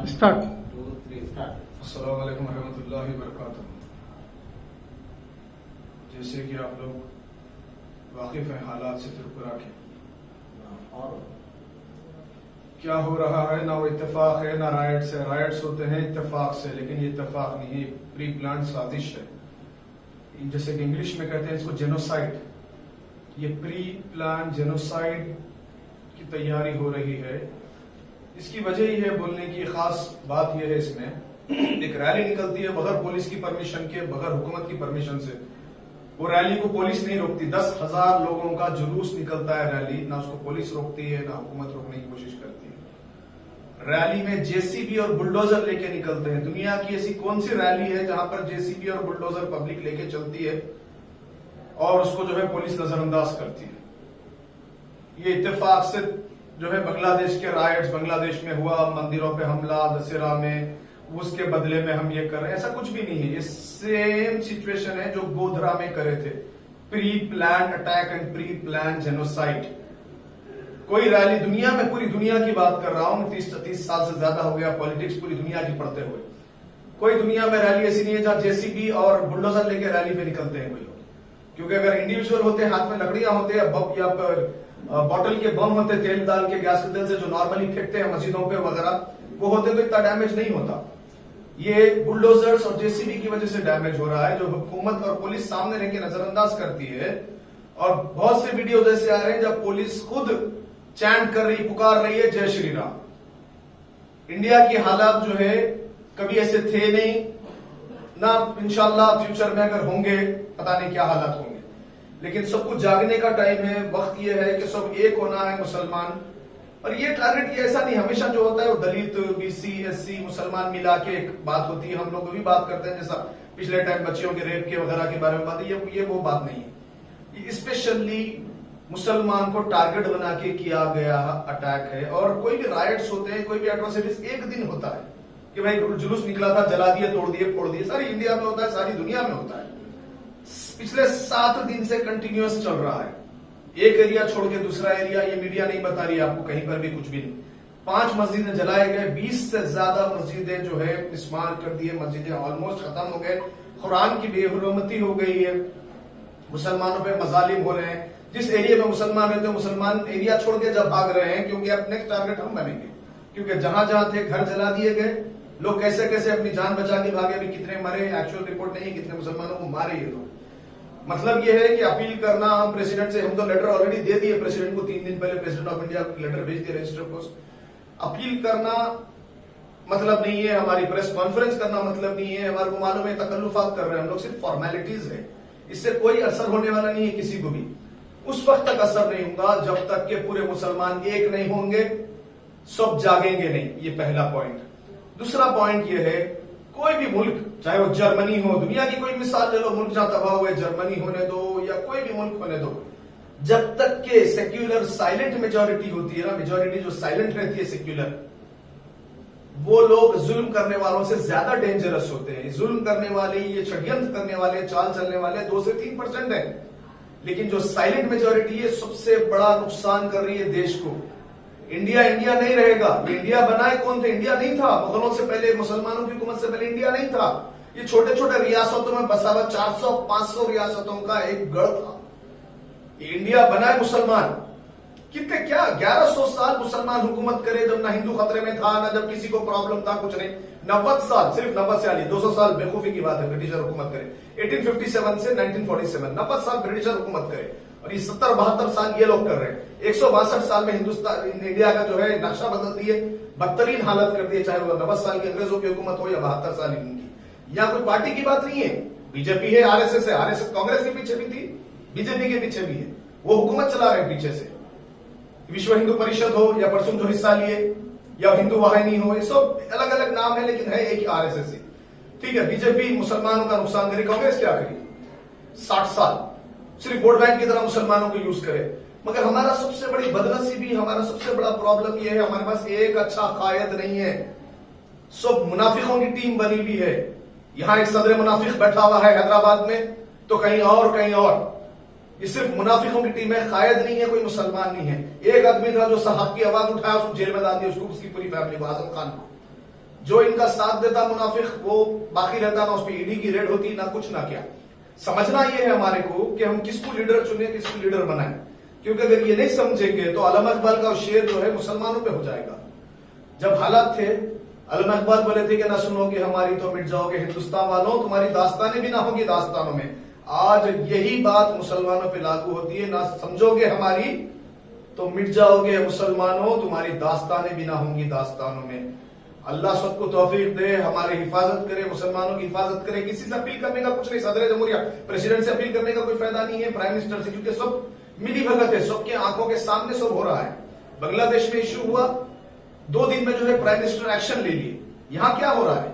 Start. अस्सलाम वालेकुम रहमतुल्लाहि व बरकातुहू। जैसे कि आप लोग वाकिफ हैं हालात से त्रिपुरा के, क्या हो रहा है ना वो इत्तेफाक है ना राइट्स है। राइट्स होते हैं इत्तेफाक से, लेकिन ये इत्तेफाक नहीं है, प्री प्लान साजिश है। जैसे कि इंग्लिश में कहते हैं इसको जेनोसाइड। ये प्री प्लान जेनोसाइड की तैयारी हो रही है। इसकी वजह ये है, बोलने की खास बात यह है, इसमें एक रैली निकलती है बगैर पुलिस की परमिशन के, बगैर हुकूमत की परमिशन से। वो रैली को पुलिस नहीं रोकती। 10,000 लोगों का जुलूस निकलता है रैली, ना उसको पुलिस रोकती है ना हुकूमत रोकने की कोशिश करती है। रैली में जेसीबी और बुलडोजर लेके निकलते हैं। दुनिया की ऐसी कौन सी रैली है जहां पर जेसीबी और बुलडोजर पब्लिक लेके चलती है और उसको जो है पुलिस नजरअंदाज करती है। ये इत्तेफाक से जो है बांग्लादेश के राइट्स, बांग्लादेश में हुआ मंदिरों पे हमला दशहरा में, उसके बदले में हम ये कर रहे हैं, ऐसा कुछ भी नहीं है। ये सेम सिचुएशन है जो गोधरा में करे थे, pre plan attack and pre plan genocide. कोई रैली दुनिया में, पूरी दुनिया की बात कर रहा हूं, 30 साल से ज्यादा हो गया पॉलिटिक्स पूरी दुनिया की पढ़ते हुए, कोई दुनिया में रैली ऐसी नहीं है जहां जेसीबी और बुलडोजर लेके रैली पे निकलते हैं कोई लोग। क्योंकि अगर इंडिविजुअल होते, हाथ में लकड़ियां होते या बॉटल के बम होते, तेल डाल के, गैस के तेल से जो नॉर्मली फेंकते हैं मस्जिदों पे वगैरह, वो होते तो इतना डैमेज नहीं होता। ये बुलडोजर्स और जेसीबी की वजह से डैमेज हो रहा है, जो हुकूमत और पुलिस सामने रह के नजरअंदाज करती है। और बहुत से वीडियो जैसे आ रहे हैं जब पुलिस खुद चैंट कर रही, पुकार रही है जय श्री राम। इंडिया की हालात जो है कभी ऐसे थे नहीं, ना इंशाल्लाह फ्यूचर में अगर होंगे पता नहीं क्या हालात होंगे। लेकिन सब कुछ जागने का टाइम है। वक्त ये है कि सब एक होना है, मुसलमान। और ये टारगेट ये ऐसा नहीं, हमेशा जो होता है वो दलित, बीसी, एससी, मुसलमान मिला के एक बात होती है। हम लोग भी बात करते हैं, जैसा पिछले टाइम बच्चियों के रेप के वगैरह के बारे में बात है, ये वो बात नहीं है। स्पेशली मुसलमान को टारगेट बना के किया गया अटैक है। और कोई भी राइट्स होते हैं, कोई भी एट्रोसिटीज एक दिन होता है कि भाई जुलूस निकला था, जला दिए, तोड़ दिए, फोड़ दिए, सारी इंडिया में होता है, सारी दुनिया में होता है। पिछले 7 दिन से कंटिन्यूअस चल रहा है। एक एरिया छोड़ के दूसरा एरिया, ये मीडिया नहीं बता रही आपको, कहीं पर भी कुछ भी नहीं। 5 मस्जिदें जलाए गए, 20 से ज्यादा मस्जिदें जो है इस्तेमाल कर दिए, मस्जिदें ऑलमोस्ट खत्म हो गए। कुरान की बेहुरमती हो गई है, मुसलमानों पे मजालिम हो रहे हैं। जिस एरिया में मुसलमान रहते हैं, मुसलमान एरिया छोड़ के जब भाग रहे हैं, क्योंकि अब नेक्स्ट टारगेट हम बनेंगे। क्योंकि जहां जहां थे घर जला दिए गए, लोग कैसे कैसे अपनी जान बचा के भागे। अभी कितने मरे एक्चुअल रिपोर्ट नहीं है, कितने मुसलमानों को मारे ये लोग। मतलब ये है कि अपील करना हम प्रेसिडेंट से, हम तो लेटर ऑलरेडी दे दिए प्रेसिडेंट को, 3 दिन पहले प्रेसिडेंट ऑफ इंडिया लेटर भेज दिए रजिस्टर पोस्ट। अपील करना मतलब नहीं है, हमारी प्रेस कॉन्फ्रेंस करना मतलब नहीं है, हमारे को मालूम है तकल्लुफात कर रहे हैं हम लोग, सिर्फ फॉर्मेलिटीज है। इससे कोई असर होने वाला नहीं है किसी को भी। उस वक्त तक असर नहीं होगा जब तक के पूरे मुसलमान एक नहीं होंगे, सब जागेंगे नहीं। ये पहला पॉइंट। दूसरा पॉइंट ये है, कोई भी मुल्क, चाहे वो जर्मनी हो, दुनिया की कोई मिसाल ले लो, मुल्क जहां तबाह हुए, जर्मनी होने दो या कोई भी मुल्क होने दो, जब तक के सेक्युलर साइलेंट मेजोरिटी होती है ना, मेजोरिटी जो साइलेंट रहती है सेक्युलर, वो लोग जुल्म करने वालों से ज्यादा डेंजरस होते हैं। जुल्म करने वाले, ये षड्यंत्र करने वाले, चाल चलने वाले 2 से 3% है। लेकिन जो साइलेंट मेजोरिटी है सबसे बड़ा नुकसान कर रही है देश को। इंडिया नहीं रहेगा। इंडिया बनाए कौन थे? इंडिया नहीं था मुगलों से पहले, मुसलमानों की हुकूमत से पहले इंडिया नहीं था। ये छोटे छोटे रियासतों में बसा हुआ 400-500 रियासतों का एक गढ़ था। इंडिया बनाए मुसलमान। कितने, क्या 1100 साल मुसलमान हुकूमत करे, जब ना हिंदू खतरे में था, ना जब किसी को प्रॉब्लम था, कुछ नहीं। 90 साल, सिर्फ 90 साल, 200 साल बेवकूफी की बात है, ब्रिटिशर हुकूमत करे। 1857 से 1947, 90 साल ब्रिटिशर हुकूमत करे। और ये 70-72 साल ये लोग कर रहे हैं। 162 साल में हिंदुस्तान, इंडिया का जो है नक्शा बदल दिए, बदतरीन हालत कर दिए, चाहे वो 90 साल की अंग्रेजों की हुकूमत हो या 72 साल इनकी। यहाँ कोई पार्टी की बात नहीं है, बीजेपी है, आरएसएस है, आरएसएस कांग्रेस के पीछे भी थी, बीजेपी के पीछे भी है, वो हुकूमत चला रहे हैं पीछे से। विश्व हिंदू परिषद हो या परसों जो हिस्सा लिए, या हिंदू वाहिनी हो, ये सब अलग अलग नाम है, लेकिन है एक ही आरएसएस ही। ठीक है, बीजेपी मुसलमानों का नुकसान करे, कांग्रेस क्या करी? 60 साल सिर्फ वोट बैंक की तरह मुसलमानों को यूज करे। मगर हमारा सबसे बड़ी बदनसीबी, हमारा सबसे बड़ा प्रॉब्लम यह है, हमारे पास एक अच्छा कायद नहीं है। सब मुनाफिकों की टीम बनी हुई है। यहां एक सदर मुनाफिक बैठा हुआ है हैदराबाद में, तो कहीं और। ये सिर्फ मुनाफिकों की टीम है, कायद नहीं है, कोई मुसलमान नहीं है। एक आदमी था जो हक की आवाज उठाया, उसको जेल में डाल दिया, उसको, उसकी पूरी फैमिली को, आजम खान को। जो इनका साथ देता मुनाफिक वो बाकी रहता, ना उस पर ईडी की रेड होती, ना कुछ ना क्या। समझना ये है हमारे को कि हम किसको लीडर चुने, किसको लीडर बनाए, क्योंकि अगर ये नहीं समझेंगे तो अल्लामा इकबाल का शेर जो है मुसलमानों पे हो जाएगा। जब हालात थे, अल्लामा इकबाल बोले थे कि ना सुनोगे हमारी तो मिट जाओगे हिंदुस्तान वालों, तुम्हारी दास्तानें भी ना होगी दास्तानों में। आज यही बात मुसलमानों पे लागू होती है, ना समझोगे हमारी तो मिट जाओगे मुसलमानों, तुम्हारी दास्तानें भी ना होंगी दास्तानों में। अल्लाह सबको तौफीक दे, हमारी हिफाजत करे, मुसलमानों की हिफाजत करे। किसी से अपील करने का कुछ नहीं, सदर जमहूरिया प्रेसिडेंट से अपील करने का कोई फायदा नहीं है, प्राइम मिनिस्टर से, क्योंकि सब मिली भगत है, सबके आंखों के सामने सब हो रहा है। बांग्लादेश में इश्यू हुआ, 2 दिन में जो है प्राइम मिनिस्टर एक्शन ले लिए। यहां क्या हो रहा है,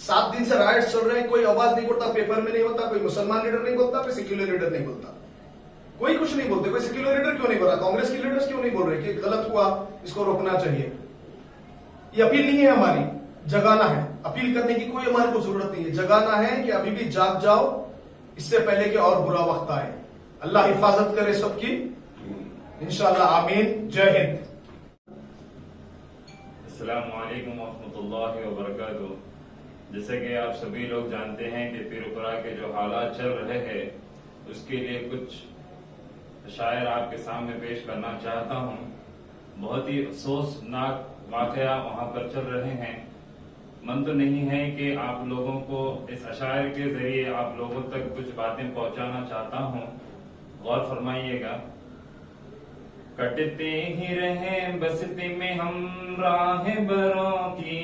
7 दिन से राइट्स चल रहे हैं, कोई आवाज नहीं बोलता, पेपर में नहीं होता, कोई मुसलमान लीडर नहीं बोलता, कोई सेक्युलर लीडर नहीं बोलता, कोई कुछ नहीं बोलते। कोई सेक्युलर लीडर क्यों नहीं बोल रहा, कांग्रेस के लीडर्स क्यों नहीं बोल रहे कि गलत हुआ, इसको रोकना चाहिए। ये अपील नहीं है हमारी, जगाना है। अपील करने की कोई हमारे को जरूरत नहीं है, जगाना है कि अभी भी जाग जाओ, इससे पहले कि और बुरा वक्त आए। अल्लाह हिफाजत करे सबकी, इंशाअल्लाह, आमीन। जय हिंद। अस्सलामु अलैकुम वरहमतुल्लाहि वबरकातुहू। जैसे कि आप सभी लोग जानते हैं कि तिरुपुरा के जो हालात चल रहे हैं उसके लिए कुछ शायर आपके सामने पेश करना चाहता हूँ। बहुत ही अफसोसनाक वाकया वहाँ पर चल रहे हैं। मन तो नहीं है कि आप लोगों को इस अशायर के जरिए आप लोगों तक कुछ बातें पहुंचाना चाहता हूँ, गौर फरमाइएगा। कटते ही रहे बस्ती में हम राह बरों की,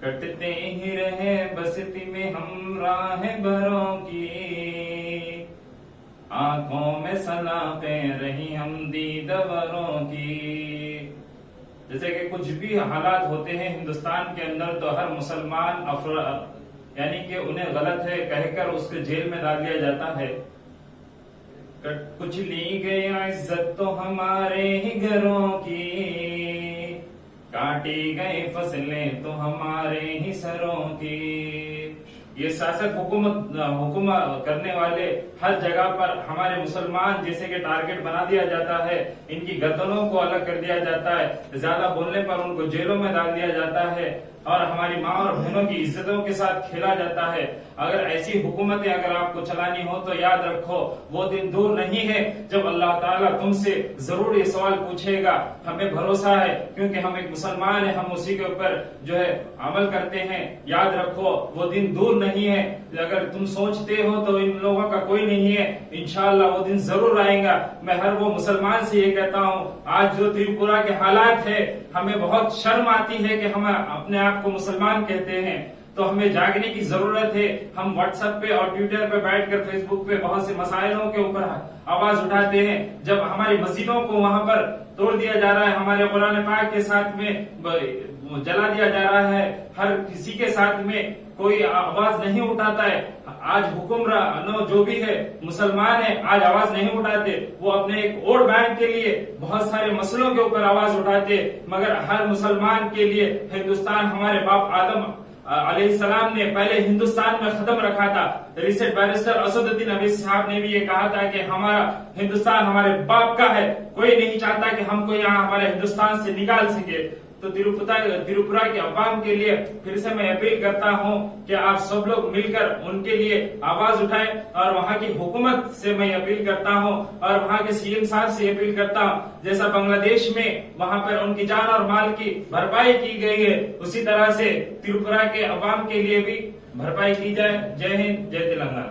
कटते ही रहे बस्ती में हम राह बरों की, आंखों में सलाखें रही हम दीदवरों की। जैसे कि कुछ भी हालात होते हैं हिंदुस्तान के अंदर तो हर मुसलमान यानी कि उन्हें गलत है कहकर उसके जेल में डाल दिया जाता है। कुछ ली गई इज्जत तो हमारे ही घरों की, काटी गई फसलें तो हमारे ही सरों की। ये शासक हुकुम करने वाले हर जगह पर हमारे मुसलमान जैसे कि टारगेट बना दिया जाता है, इनकी गर्दनों को अलग कर दिया जाता है, ज्यादा बोलने पर उनको जेलों में डाल दिया जाता है और हमारी माँ और बहनों की इज्जतों के साथ खेला जाता है। अगर ऐसी हुकूमतें अगर आपको चलानी हो तो याद रखो वो दिन दूर नहीं है जब अल्लाह ताला तुमसे जरूर ये सवाल पूछेगा। हमें भरोसा है क्योंकि हम एक मुसलमान है, हम उसी के ऊपर जो है अमल करते हैं। याद रखो वो दिन दूर नहीं है। अगर तुम सोचते हो तो इन लोगों का कोई नहीं है, इंशाअल्लाह वो दिन जरूर आएगा। मैं हर वो मुसलमान से ये कहता हूँ, आज जो त्रिपुरा के हालात है हमें बहुत शर्म आती है कि हम अपने आप को मुसलमान कहते हैं, तो हमें जागने की जरूरत है। हम व्हाट्सएप पे और ट्विटर पे बैठकर फेसबुक पे बहुत से मसाइलों के ऊपर आवाज उठाते हैं। जब हमारी मस्जिदों को वहां पर तोड़ दिया जा रहा है, हमारे कुरान पाक के साथ में जला दिया जा रहा है, हर किसी के साथ में कोई आवाज नहीं उठाता है। आज हुक्मरान जो भी है मुसलमान है, आज आवाज नहीं उठाते। वो अपने एक वोट बैंक के लिए बहुत सारे मसलों के ऊपर आवाज उठाते, मगर हर मुसलमान के लिए हिंदुस्तान हमारे बाप आदम अलैहिस्सलाम ने पहले हिंदुस्तान में खत्म रखा था। रिसेंट बैरिस्टर असदुद्दीन अवीस साहब ने भी ये कहा था कि हमारा हिंदुस्तान हमारे बाप का है, कोई नहीं चाहता कि हमको यहाँ हमारे हिंदुस्तान से निकाल सके। तो तिरुपुरा के अवाम के लिए फिर से मैं अपील करता हूँ कि आप सब लोग मिलकर उनके लिए आवाज उठाएं। और वहाँ की हुकूमत से मैं अपील करता हूँ और वहाँ के सीएम साहब से अपील करता हूँ, जैसा बांग्लादेश में वहाँ पर उनकी जान और माल की भरपाई की गई है, उसी तरह से त्रिपुरा के अवाम के लिए भी भरपाई की जाए। जय हिंद, जय तेलंगाना।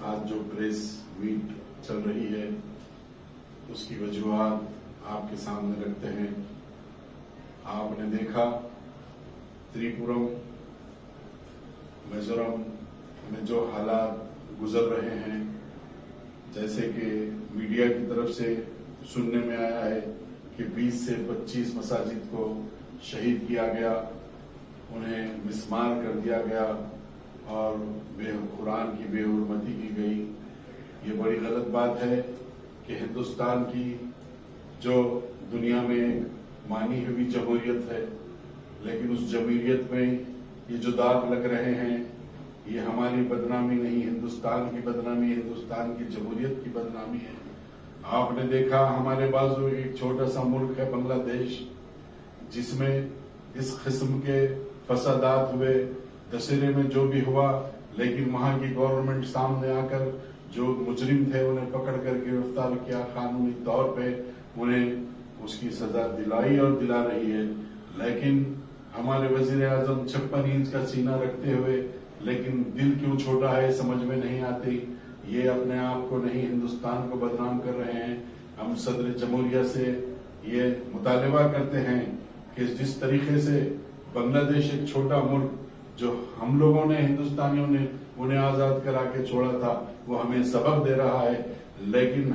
आज जो प्रेस मीट चल रही है उसकी वजूहात आपके सामने रखते हैं। आपने देखा त्रिपुरम मिजोरम में जो हालात गुजर रहे हैं, जैसे कि मीडिया की तरफ से सुनने में आया है कि 20 से 25 मसाजिद को शहीद किया गया, उन्हें मिस्मार कर दिया गया और कुरान की बेहुरमती की गई। ये बड़ी गलत बात है कि हिंदुस्तान की जो दुनिया में मानी हुई जमहूरियत है, लेकिन उस जमहूरियत में ये जो दाग लग रहे हैं ये हमारी बदनामी नहीं, हिंदुस्तान की बदनामी, हिंदुस्तान की जमहूरियत की बदनामी है। आपने देखा हमारे बाजू एक छोटा सा मुल्क है बांग्लादेश, जिसमें इस किस्म के फसादात हुए, दशहरे में जो भी हुआ, लेकिन वहां की गवर्नमेंट सामने आकर जो मुजरिम थे उन्हें पकड़ कर गिरफ्तार किया, कानूनी तौर पे उन्हें उसकी सजा दिलाई और दिला रही है। लेकिन हमारे वजीर आजम 56 इंच का सीना रखते हुए, लेकिन दिल क्यों छोटा है समझ में नहीं आती। ये अपने आप को नहीं, हिंदुस्तान को बदनाम कर रहे हैं। हम सदर जमहूरिया से ये मुतालबा करते हैं कि जिस तरीके से बांग्लादेश एक छोटा मुल्क जो हम लोगों ने, हिंदुस्तानियों ने उन्हें आजाद करा के छोड़ा था, वो हमें सबक दे रहा है। लेकिन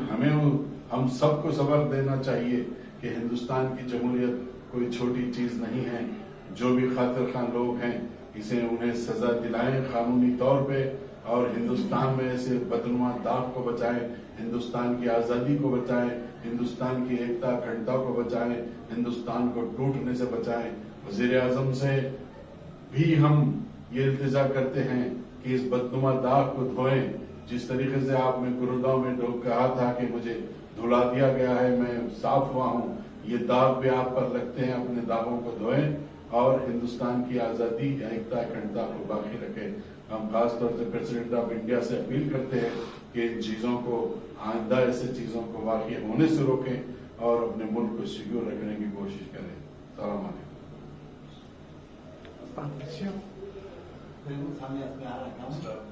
हम सबको सबक देना चाहिए कि हिंदुस्तान की जमहूरियत कोई छोटी चीज नहीं है। जो भी खातिर खान लोग हैं, इसे उन्हें सजा दिलाएं कानूनी तौर पे, और हिंदुस्तान में ऐसे बदनुमा दाग को बचाएं, हिंदुस्तान की आजादी को बचाएं, हिंदुस्तान की एकता अखंडता को बचाएं, हिंदुस्तान को टूटने से बचाएं। वजीर आजम से भी हम ये इल्तिजा करते हैं कि इस बदनुमा दाग को धोएं। जिस तरीके से आपने गुरुदाव में कहा था कि मुझे धुला दिया गया है, मैं साफ हुआ हूं, ये दाग भी आप पर लगते हैं, अपने दागों को धोएं और हिंदुस्तान की आजादी, एकता अखंडता को बाकी रखें। हम खासतौर से प्रेसिडेंट ऑफ इंडिया से अपील करते हैं कि इन चीजों को, आइंदा ऐसे चीजों को वाकई होने से रोकें और अपने मुल्क को सिक्योर रखने की कोशिश करें। सलाम अलैकुम। Pregunta a mí, a la cámara.